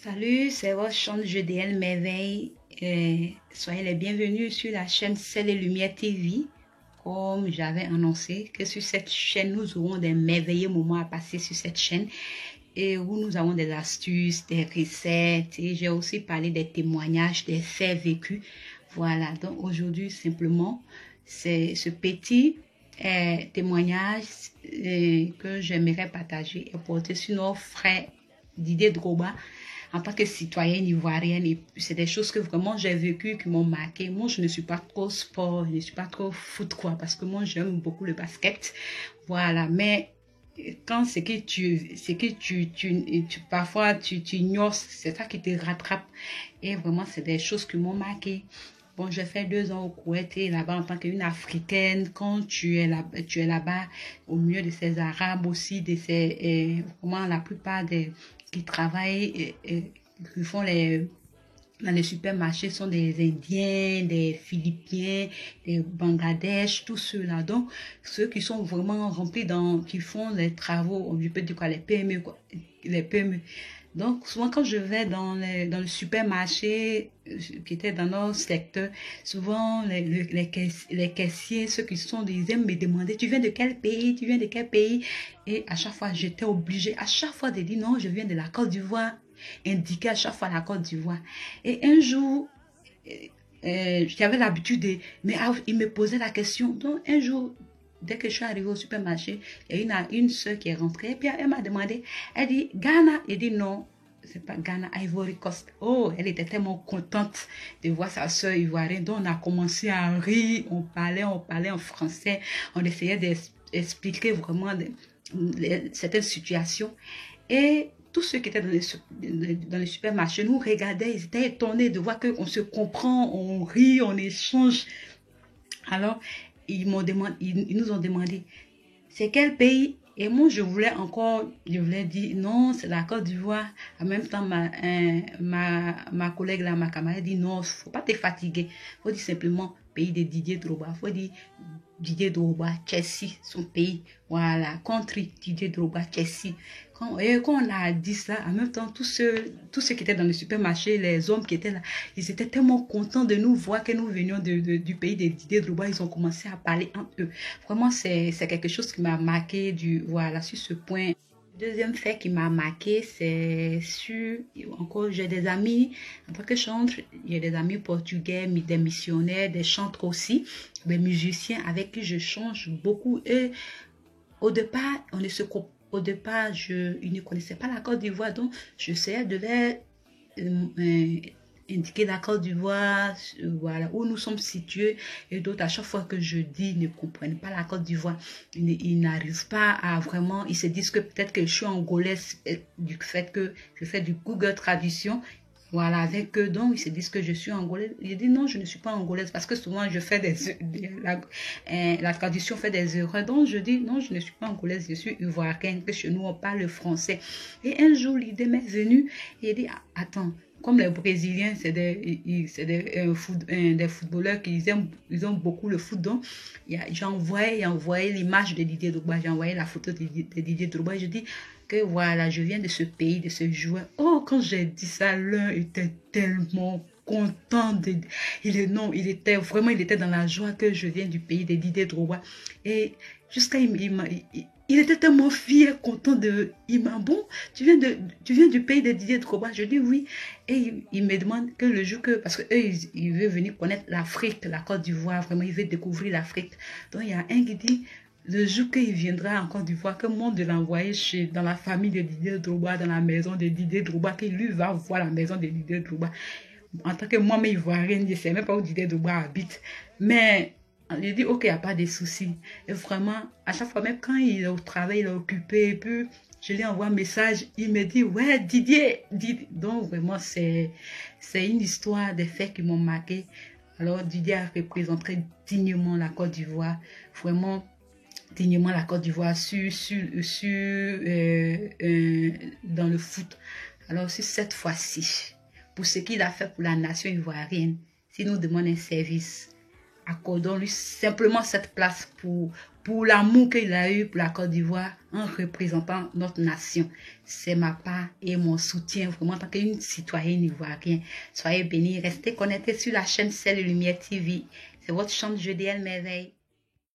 Salut, c'est votre chaîne GDL Merveille. Soyez les bienvenus sur la chaîne Ciel et Lumière TV. Comme j'avais annoncé que sur cette chaîne, nous aurons des merveilleux moments à passer sur cette chaîne et où nous avons des astuces, des recettes et j'ai aussi parlé des témoignages, des faits vécus. Voilà, donc aujourd'hui simplement, c'est ce petit témoignage que j'aimerais partager et porter sur nos frères Didier Drogba en tant que citoyenne ivoirienne. Et c'est des choses que vraiment j'ai vécues qui m'ont marqué. Moi, je ne suis pas trop sport, je ne suis pas trop foot, quoi, parce que moi, j'aime beaucoup le basket. Voilà, mais quand parfois tu ignores, c'est ça qui te rattrape. Et vraiment, c'est des choses qui m'ont marqué. Bon, j'ai fait 2 ans au Koweït et là-bas en tant qu'une Africaine, quand tu es là-bas au milieu de ces Arabes aussi, de ces, vraiment la plupart des qui travaillent, qui font dans les supermarchés sont des Indiens, des Philippins, des Bangladesh, tous ceux-là. Donc, ceux qui sont vraiment remplis qui font les travaux, je peux dire quoi, les PME, quoi, les PME. Donc, souvent, quand je vais dans le supermarché qui était dans notre secteur, souvent, les caissiers, ceux qui sont ils aiment me demander, tu viens de quel pays? Tu viens de quel pays? Et à chaque fois, j'étais obligée, à chaque fois, de dire non, je viens de la Côte d'Ivoire, indiquer à chaque fois la Côte d'Ivoire. Et un jour, j'avais l'habitude mais il me posait la question. Donc, un jour, dès que je suis arrivée au supermarché, il y a une soeur qui est rentrée, et puis elle m'a demandé, elle dit, Ghana? Elle dit non, c'est pas Ghana, Ivory Coast. Oh, elle était tellement contente de voir sa soeur ivoirienne. Donc, on a commencé à rire, on parlait en français, on essayait d'expliquer vraiment certaines situations. Et tous ceux qui étaient dans les supermarchés nous regardaient, ils étaient étonnés de voir qu'on se comprend, on rit, on échange. Alors, ils nous ont demandé, c'est quel pays? Et moi, je voulais dire, non, c'est la Côte d'Ivoire. En même temps, ma collègue là, ma camarade dit, non, faut pas te fatiguer. Faut dire simplement, pays de Didier Drogba. Faut dire, Didier Drogba, Chelsea, son pays. Voilà, country, Didier Drogba, Chelsea. Quand on a dit ça, en même temps, tous ceux qui étaient dans le supermarché, les hommes qui étaient là, ils étaient tellement contents de nous voir que nous venions du pays de Didier Drogba. Ils ont commencé à parler entre eux. Vraiment, c'est quelque chose qui m'a marqué voilà, sur ce point. Le deuxième fait qui m'a marqué, c'est encore, j'ai des amis, en tant que chantre, j'ai des amis portugais, des missionnaires, des chantres aussi, des musiciens avec qui je change beaucoup. Et au départ, ils ne connaissaient pas la Côte d'Ivoire, donc j'essayais de indiquer la Côte d'Ivoire, voilà, où nous sommes situés, et d'autres, à chaque fois que je dis, ne comprennent pas la Côte d'Ivoire. Ils n'arrivent pas à vraiment, ils se disent que peut-être que je suis angolaise du fait que je fais du Google Traduction. Voilà, avec eux, donc ils se disent que je suis angolaise. J'ai dit non, je ne suis pas angolaise parce que souvent je fais la traduction fait des erreurs. Donc je dis non, je ne suis pas angolaise, je suis ivoirienne, que chez nous on parle le français. Et un jour, l'idée m'est venue et il dit attends, comme les Brésiliens, c'est des footballeurs qui ils aiment beaucoup le foot. Donc, j'ai envoyé l'image de Didier Drogba, j'ai envoyé la photo de Didier Drogba. Je dis que voilà, je viens de ce pays, de ce joueur. Oh, quand j'ai dit ça, l'un était tellement content il était dans la joie que je viens du pays de Didier Drogba. Et jusqu'à il était tellement fier, content il m'a bon, tu viens du pays de Didier Drogba? Je dis oui. Et il me demande que le jour parce que eux, ils veulent venir connaître l'Afrique, la Côte d'Ivoire, vraiment, ils veulent découvrir l'Afrique. Donc il y a un qui dit, le jour qu'il viendra en Côte d'Ivoire, que moi de l'envoyer dans la famille de Didier Drogba, dans la maison de Didier Drogba, qu'il lui va voir la maison de Didier Drogba. En tant que moi-même ivoirienne, je ne sais même pas où Didier Drogba habite. Mais je dis, ok, il n'y a pas de souci. Et vraiment, à chaque fois, même quand il est au travail, il est occupé, et puis je lui envoie un message, il me dit, ouais, Didier. Donc vraiment, c'est une histoire des faits qui m'ont marqué. Alors, Didier a représenté dignement la Côte d'Ivoire. Vraiment, dignement la Côte d'Ivoire dans le foot. Alors, c'est cette fois-ci, pour ce qu'il a fait pour la nation ivoirienne, s'il nous demande un service, accordons-lui simplement cette place pour l'amour qu'il a eu pour la Côte d'Ivoire en représentant notre nation. C'est ma part et mon soutien vraiment en tant qu'une citoyenne ivoirienne. Soyez bénis, restez connectés sur la chaîne Ciel et Lumière TV. C'est votre chante Jeudi Elle Merveille.